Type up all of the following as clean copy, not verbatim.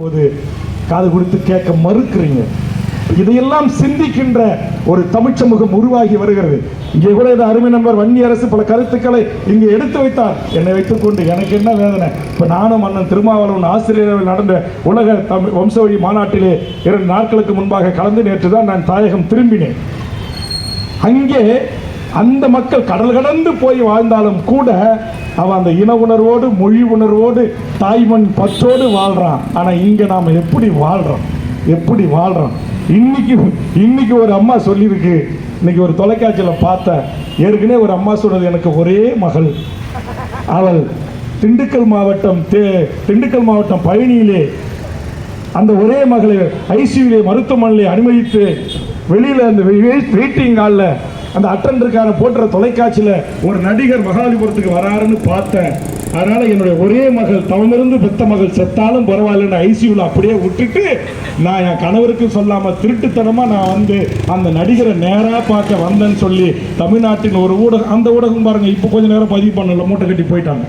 போது காது கொடுத்து கேட்க மறுக்கிறீங்க. இதையெல்லாம் சிந்திக்கின்ற ஒரு தமிழ் சமூகம் உருவாகி வருகிறது. இங்கே கூட இந்த அருமை நண்பர் வன்னியரசு பல கருத்துக்களை இங்கே எடுத்து வைத்தார். என்னை வைத்துக்கொண்டு எனக்கு என்ன வேதனை. இப்போ நானும் அண்ணன் திருமாவளவன் ஆசிரியர்கள் நடந்த உலக வம்சவழி மாநாட்டிலே 2 நாட்களுக்கு முன்பாக கலந்து நேற்று தான் நான் தாயகம் திரும்பினேன். அங்கே அந்த மக்கள் கடல் கடந்து போய் வாழ்ந்தாலும் கூட அவன் அந்த இன உணர்வோடு மொழி உணர்வோடு தாய்மண் பற்றோடு வாழ்றான். ஆனால் இங்கே நாம் எப்படி வாழ்றோம்? இன்னைக்கு ஒரு அம்மா சொல்லியிருக்கு. இன்னைக்கு ஒரு தொலைக்காட்சியில் பார்த்தேன். ஏற்கனவே ஒரு அம்மா சொன்னது, எனக்கு ஒரே மகள், அவள் திண்டுக்கல் மாவட்டம் பழனியிலே அந்த ஒரே மகளை ஐசியூலே மருத்துவமனையிலே அனுமதித்து வெளியில் அந்த வெயிட்டிங் ஹாலில் அந்த அட்டண்டருக்கான போன்ற தொலைக்காட்சியில் ஒரு நடிகர் மகாலிபுரத்துக்கு வராருன்னு பார்த்தேன். அதனால் என்னுடைய ஒரே மகள், தவமிருந்து பெத்த மகள் செத்தாலும் பரவாயில்லன்னு ஐசியூவில் அப்படியே விட்டுட்டு நான் என் கணவருக்கு சொல்லாமல் திருட்டுத்தனமாக நான் வந்து அந்த நடிகரை நேராக பார்க்க வந்தேன்னு சொல்லி தமிழ்நாட்டின் ஒரு ஊடகம், அந்த ஊடகம் பாருங்கள் இப்போ கொஞ்சம் நேரம் பதிவு பண்ணல, மூட்டை கட்டி போயிட்டாங்க.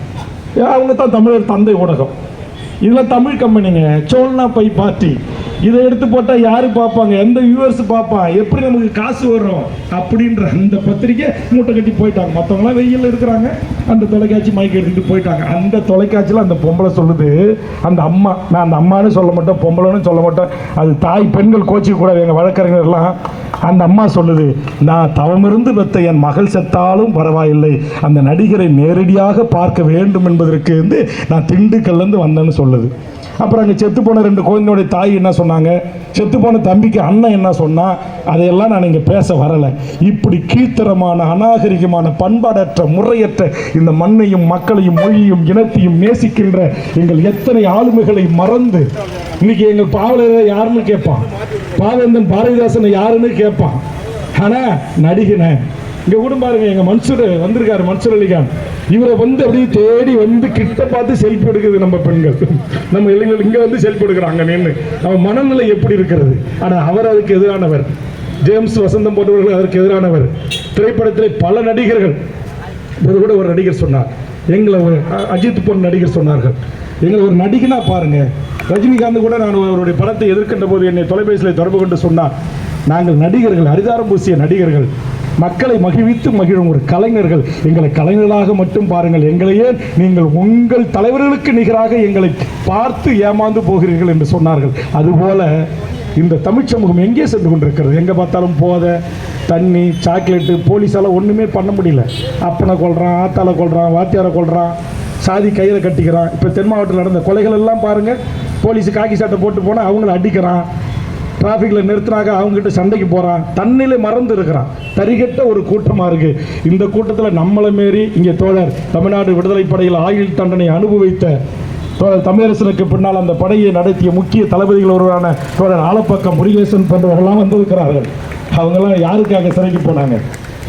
அவங்க தான் தமிழர் தந்தை ஊடகம். இதில் தமிழ் கம்பெனிங்க, சோல்னா பை பார்ட்டி, இதை எடுத்து போட்டால் யார் பார்ப்பாங்க, எந்த வியூவர்ஸ் பார்ப்பான், எப்படி நமக்கு காசு வரும் அப்படின்ற அந்த பத்திரிக்கை மூட்டை கட்டி போயிட்டாங்க. மற்றவங்களாம் வெயிலில் இருக்கிறாங்க, அந்த தொலைக்காட்சி மைக் எடுத்துகிட்டு போயிட்டாங்க. அந்த தொலைக்காட்சியில் அந்த பொம்பளை சொல்லுது, அந்த அம்மா, நான் அந்த அம்மானு சொல்ல மாட்டேன், பொம்பளைன்னு சொல்ல மாட்டேன், அது தாய், பெண்கள் கோச்சிக்க கூடாது, எங்கள் வழக்கறிஞர்லாம். அந்த அம்மா சொல்லுது, நான் தவமிருந்து பெற்ற என் மகள் செத்தாலும் பரவாயில்லை, அந்த நடிகரை நேரடியாக பார்க்க வேண்டும் என்பதற்கு நான் திண்டுக்கல்லேருந்து வந்தேன்னு சொல்லுது. அப்புறம் அங்கே செத்து போன 2 குழந்தையோடைய தாய் என்ன சொன்னாங்க, செத்து போன தம்பிக்கு அண்ணன் என்ன சொன்னா, அதையெல்லாம் நான் இங்கே பேச வரலை. இப்படி கீழ்த்தரமான, அநாகரிகமான, பண்பாடற்ற, முறையற்ற இந்த மண்ணையும் மக்களையும் மொழியும் இனத்தையும் நேசிக்கின்ற எங்கள் எத்தனை ஆளுமைகளை மறந்து இன்னைக்கு எங்கள் பாவலரை யாருன்னு கேட்பான், பாவேந்தன் பாரதிதாசனை யாருன்னு கேட்பான். ஆனால் நடிகனை இங்கே கூட பாருங்க, எங்கள் மன்சூர் வந்திருக்காரு, மன்சூர் அலிகான், இவரை அப்படியே தேடி கிட்ட பார்த்து செல்ஃபி எடுக்குது நம்ம பெண்கள், நம்ம இளைஞர்கள் இங்கே செல்ஃபி எடுக்கிறாங்க. நின்று அவன் மனநிலை எப்படி இருக்கிறது. ஆனால் அவர் அதுக்கு எதிரானவர். ஜேம்ஸ் வசந்தம் போன்றவர்கள் அதற்கு எதிரானவர். திரைப்படத்தில் பல நடிகர்கள், இது கூட ஒரு நடிகர் சொன்னார், எங்களை அஜித் போன்ற நடிகர் சொன்னார்கள், எங்களை ஒரு நடிகனா பாருங்க. ரஜினிகாந்த் கூட நான் அவருடைய படத்தை எதிர்க்கின்ற போது என்னை தொலைபேசியில் தொடர்பு கொண்டு சொன்னார், நாங்கள் நடிகர்கள், அரிதாரம் பூசிய நடிகர்கள், மக்களை மகிழ்வித்து மகிழும் ஒரு கலைஞர்கள், எங்களை கலைஞர்களாக மட்டும் பாருங்கள், எங்களையே நீங்கள் உங்கள் தலைவர்களுக்கு நிகராக எங்களை பார்த்து ஏமாந்து போகிறீர்கள் என்று சொன்னார்கள். அதுபோல இந்த தமிழ் சமூகம் எங்கே சென்று கொண்டிருக்கிறது? எங்கே பார்த்தாலும் போதை, தண்ணி, சாக்லேட்டு, போலீஸால் ஒன்றுமே பண்ண முடியல. அப்பனை கொள்கிறான், ஆத்தால கொள்கிறான், வாத்தியாரை கொள்கிறான், சாதி கையில் கட்டிக்கிறான். இப்போ தென் மாவட்டத்தில் நடந்த கொலைகள் எல்லாம் பாருங்கள், போலீஸு காக்கி சட்டை போட்டு போனால் அவங்கள அடிக்கிறான், டிராஃபிக்கில் நிறுத்தினாங்க அவங்ககிட்ட சண்டைக்கு போகிறான், தன்னிலை மறந்து இருக்கிறான். தரிகட்ட ஒரு கூட்டமாக இருக்குது. இந்த கூட்டத்தில் நம்மளை மாரி இங்கே தோழர் தமிழ்நாடு விடுதலை படையில் ஆயுள் தண்டனை அனுபவித்த தோழர் தமிழரசனுக்கு பின்னால் அந்த படையை நடத்திய முக்கிய தளபதிகள் ஒருவரான தோழர் ஆலப்பக்கம் முருகேசன் போன்றவர்கள்லாம் வந்திருக்கிறார்கள். அவங்கெல்லாம் யாருக்காக சிறைக்கு போனாங்க,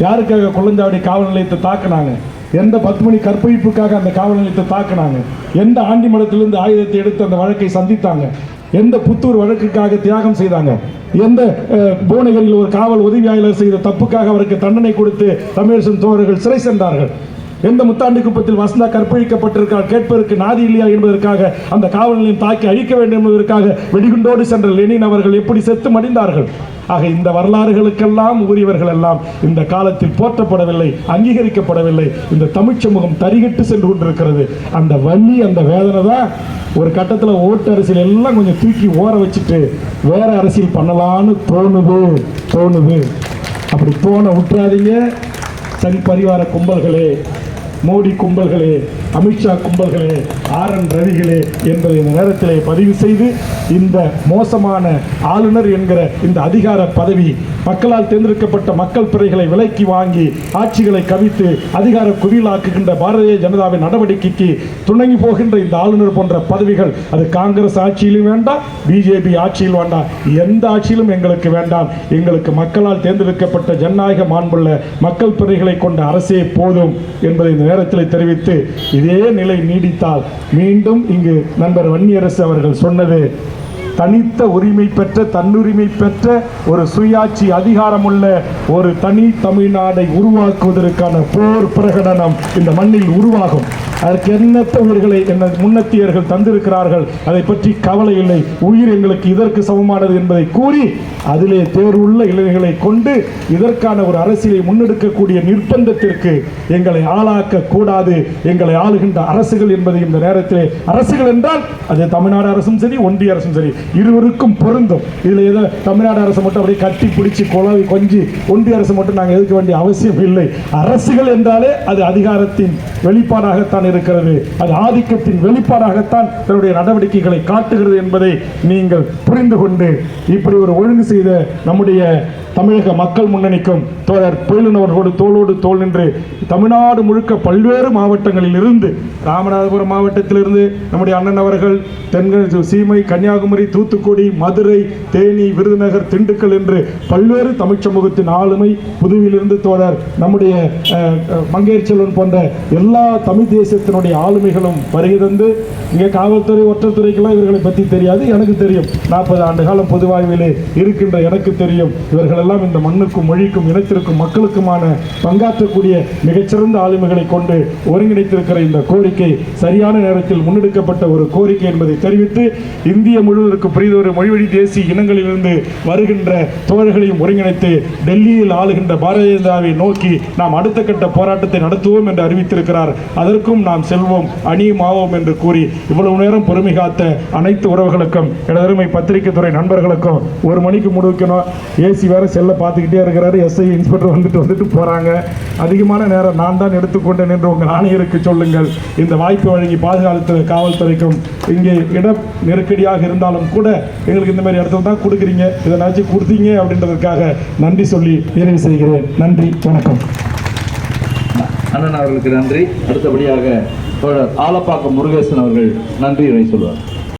யாருக்காக கொல்லஞ்சாவடி காவல் நிலையத்தை தாக்குனாங்க, எந்த 10 மணி கற்பழிப்புக்காக அந்த காவல் நிலையத்தை தாக்குனாங்க, எந்த ஆண்டிமடத்திலிருந்து ஆயுதத்தை எடுத்து அந்த வழக்கை சந்தித்தாங்க, எந்த புத்தூர் வழக்குக்காக தியாகம் செய்தாங்க, எந்த புவனகிரியில் ஒரு காவல் உதவியாளர் செய்த தப்புக்காக அவருக்கு தண்டனை கொடுத்து தமிழரசன் தோழர்கள் சிறை சென்றார்கள், எந்த முத்தாண்டி குப்பத்தில் வசந்தா கற்பழிக்கப்பட்டிருக்கார் கேட்பதற்கு நாதி இல்லையா என்பதற்காக அந்த காவல் நிலையம் தாக்கி அழிக்க வேண்டும் என்பதற்காக வெடிகுண்டோடு சென்ற லெனின் அவர்கள் எப்படி செத்து மடிந்தார்கள். ஆக இந்த வரலாறுகளுக்கெல்லாம் உரியவர்கள் எல்லாம் இந்த காலத்தில் போற்றப்படவில்லை, அங்கீகரிக்கப்படவில்லை. இந்த தமிழ் சமூகம் தரிகட்டு சென்று கொண்டிருக்கிறது. அந்த வலி, அந்த வேதனை தான் ஒரு கட்டத்தில் ஓட்டு அரசியல் எல்லாம் கொஞ்சம் தூக்கி ஓர வச்சுட்டு வேற அரசியல் பண்ணலான்னு தோணுது. அப்படி தோண விட்டுறாதீங்க. சங் பரிவார கும்பல்களே, மோடி கும்பல்களே, அமித்ஷா கும்பல்களே, ஆர்என் ரவிகளே என்பதை இந்த நேரத்திலே பதிவு செய்து, இந்த மோசமான ஆளுநர் என்கிற இந்த அதிகார பதவி, மக்களால் தேர்ந்தெடுக்கப்பட்ட மக்கள் பிறைகளை விலைக்கு வாங்கி ஆட்சிகளை கவித்து அதிகார குவியலாக்குகின்ற பாரதிய ஜனதாவின் நடவடிக்கைக்கு துணங்கி போகின்ற இந்த ஆளுநர் போன்ற பதவிகள் அது காங்கிரஸ் ஆட்சியிலும் வேண்டாம், பிஜேபி ஆட்சியில் வேண்டாம், எந்த ஆட்சியிலும் எங்களுக்கு வேண்டாம். எங்களுக்கு மக்களால் தேர்ந்தெடுக்கப்பட்ட ஜனநாயக மாண்புள்ள மக்கள் பிறைகளை கொண்ட அரசே போதும் என்பதை இந்த நேரத்தில் தெரிவித்து, இதே நிலை நீடித்தால் மீண்டும் இங்கு நண்பர் வன்னியரசு அவர்கள் சொன்னது, தனித்த உரிமை பெற்ற, தன்னுரிமை பெற்ற ஒரு சுயாட்சி அதிகாரமுள்ள ஒரு தனி தமிழ்நாடை உருவாக்குவதற்கான போர் பிரகடனம் இந்த மண்ணில் உருவாகும். அதற்கு எண்ணற்ற உயிர்களை முன்னத்தியர்கள் தந்திருக்கிறார்கள். அதை பற்றி கவலை இல்லை. உயிர் எங்களுக்கு இதற்கு சமமானது என்பதை கூறி அதிலே தேர்வுள்ள இளைஞர்களை கொண்டு இதற்கான ஒரு அரசியலை முன்னெடுக்கக்கூடிய நிர்பந்தத்திற்கு எங்களை ஆளாக்க கூடாது. எங்களை ஆளுகின்ற அரசுகள் என்பதை இந்த நேரத்திலே, அரசுகள் என்றால் அது தமிழ்நாடு அரசும் சரி, ஒன்றிய அரசும் சரி, இருவருக்கும் பொருந்தும். இதில் ஏதோ தமிழ்நாடு அரசு மட்டும் அப்படியே கட்டி பிடிச்சி குழாவி கொஞ்சி ஒன்றிய அரசு மட்டும் நாங்கள் எதுக்க வேண்டிய அவசியம் இல்லை. அரசுகள் என்றாலே அது அதிகாரத்தின் வெளிப்பாடாகத்தான் இருக்கிறது. அது ஆதிக்கத்தின் வெளிப்பாடாகத்தான் தன்னுடைய நடவடிக்கைகளை காட்டுகிறது என்பதை நீங்கள் புரிந்து கொண்டு இப்படி ஒரு ஒழுங்கு செய்த நம்முடைய தமிழக மக்கள் முன்னணிக்கும் தோழர் பொய்லன் அவர்களோடு தோளோடு தோள் நின்று தமிழ்நாடு முழுக்க பல்வேறு மாவட்டங்களில் இருந்து, ராமநாதபுரம் மாவட்டத்திலிருந்து நம்முடைய அண்ணன் அவர்கள், தென்காசி, சீமை, கன்னியாகுமரி, தூத்துக்குடி, மதுரை, தேனி, விருதுநகர், திண்டுக்கல் என்று பல்வேறு தமிழ் சமூகத்தின் ஆளுமை, புதுவையிலிருந்து தோழர் நம்முடைய மங்கையர் செல்வன் போன்ற எல்லா தமிழ் தேசத்தினுடைய ஆளுமைகளும் வருகை தந்து, இங்கே காவல்துறை, ஒற்றத்துறைக்கெல்லாம் இவர்களை பற்றி தெரியாது, எனக்கு தெரியும். 40 ஆண்டு காலம் பொது வாழ்விலே இருக்கின்ற எனக்கு தெரியும். இவர்கள் எல்லாம் இந்த மண்ணுக்கும் மொழிக்கும் இனத்திற்கும் மக்களுக்குமான பங்காற்றக்கூடிய மிகச்சிறந்த ஆளுமைகளை கொண்டு ஒருங்கிணைத்திருக்கிற இந்த கோரிக்கை சரியான நேரத்தில் முன்னெடுக்கப்பட்ட ஒரு கோரிக்கை என்பதை தெரிவித்து, இந்திய முழுவதற்கு புரிதொரு மொழிவழி தேசிய இனங்களிலிருந்து வருகின்ற தோழர்களையும் ஒருங்கிணைத்து டெல்லியில் ஆளுகின்ற பாரதிய ஜனதாவை நோக்கி நாம் அடுத்த கட்ட போராட்டத்தை நடத்துவோம் என்று அறிவித்திருக்கிறார். அதற்கும் நாம் செல்வோம், அணியும் ஆவோம் என்று கூறி இவ்வளவு நேரம் பொறுமை காத்த அனைத்து உறவுகளுக்கும், எனதருமை பத்திரிகை துறை நண்பர்களுக்கும், 1 மணிக்கு முடிக்கணும், ஏசி வேற செல்ல பார்த்துக்கிட்டே இருக்கிறாரு, எஸ்ஐ இன்ஸ்பெக்டர் வந்துட்டு போறாங்க, அதிகமான நேரம் நான் தான் எடுத்துக்கொண்டேன் என்று உங்கள் ஆணையருக்கு சொல்லுங்கள். இந்த வாய்ப்பு வழங்கி பாதுகாப்பு காவல்துறைக்கும், இங்கே இட நெருக்கடியாக இருந்தாலும் கூட எங்களுக்கு இந்த மாதிரி இடத்துல தான் கொடுக்குறீங்க, இதை நினச்சி கொடுத்தீங்க அப்படின்றதுக்காக நன்றி சொல்லி நிறைவு செய்கிறேன். நன்றி, வணக்கம். அண்ணன் அவர்களுக்கு நன்றி. அடுத்தபடியாக தோழர் ஆலப்பாக்கம் முருகேசன் அவர்கள் நன்றி சொல்வார்.